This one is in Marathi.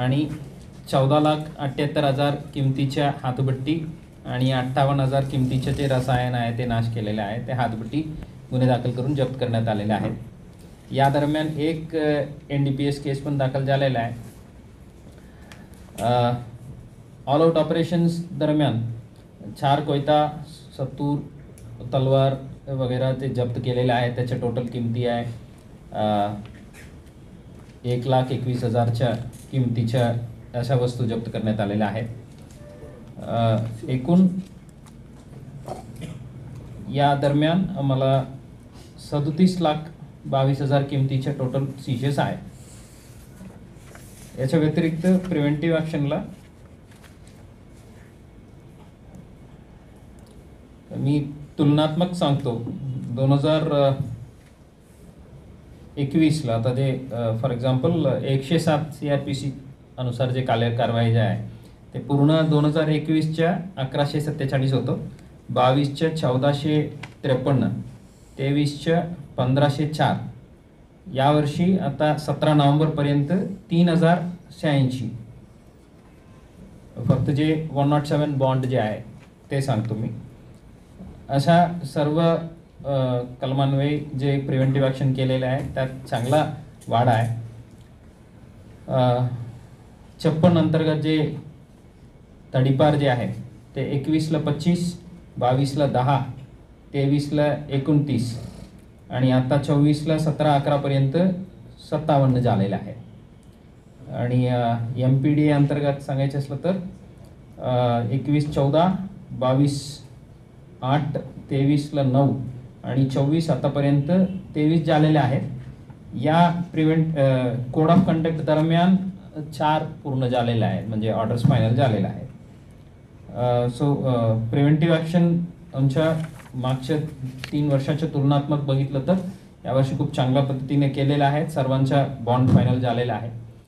आणि 14,78,000 किमतीच्या हातभट्टी आणि 58,000 किमतीचे जे रसायन आहे ते नाश केलेले आहे. ते हातभट्टी गुन्हे दाखल करून जप्त करण्यात आलेले आहेत. या दरम्यान एक NDPS केस पण दाखल झालेला आहे. ऑल आउट ऑपरेशन्स दरम्यान 4 कोयता, सत्तूर, तलवार वगैरे ते जप्त केलेले आहे. त्याच्या टोटल किमती आहे 1,21,000च्या किमतीच्या अशा वस्तू जप्त करण्यात आलेल्या आहेत. एकूण या दरम्यान आम्हाला 37,22,000 किमतीच्या टोटल सीजेस आहे. याच्या व्यतिरिक्त प्रिव्हेंटिव्ह ॲक्शनला मी तुलनात्मक सांगतो. 2021ला आता जे फॉर एक्झाम्पल 107 CRPC अनुसार जे कारवाई जे आहे ते पूर्ण 2021च्या 1147 होतं, 22च्या 1453, 23च्या 1504, यावर्षी आता 17 नोव्हेंबरपर्यंत 3086. फक्त जे 107 बॉन्ड जे आहे ते सांगतो मी. अशा सर्व कलमान्वये जे प्रिव्हेंटिव्ह ॲक्शन केलेले आहे त्यात चांगला वाढ आहे. 56 अंतर्गत जे तडीपार जे आहे ते 21ला 25, 22ला 10, 23ला 29 आणि आता 24ला 17-11पर्यंत 57 झालेलं आहे. आणि MPDA अंतर्गत सांगायचं असलं तर 21-14, 22-8, 23ला 9 आणि 24 आतापर्यंत 23 झालेले आहेत. या कोड ऑफ कंडक्ट दरम्यान 4 पूर्ण झालेले आहेत, म्हणजे ऑर्डर्स फायनल झालेला आहे. सो प्रिव्हेंटिव्ह ॲक्शन आमच्या मागच्या 3 वर्षाच्या तुलनात्मक बघितलं तर यावर्षी खूप चांगल्या पद्धतीने केलेलं आहे. सर्वांच्या बॉन्ड फायनल झालेला आहे.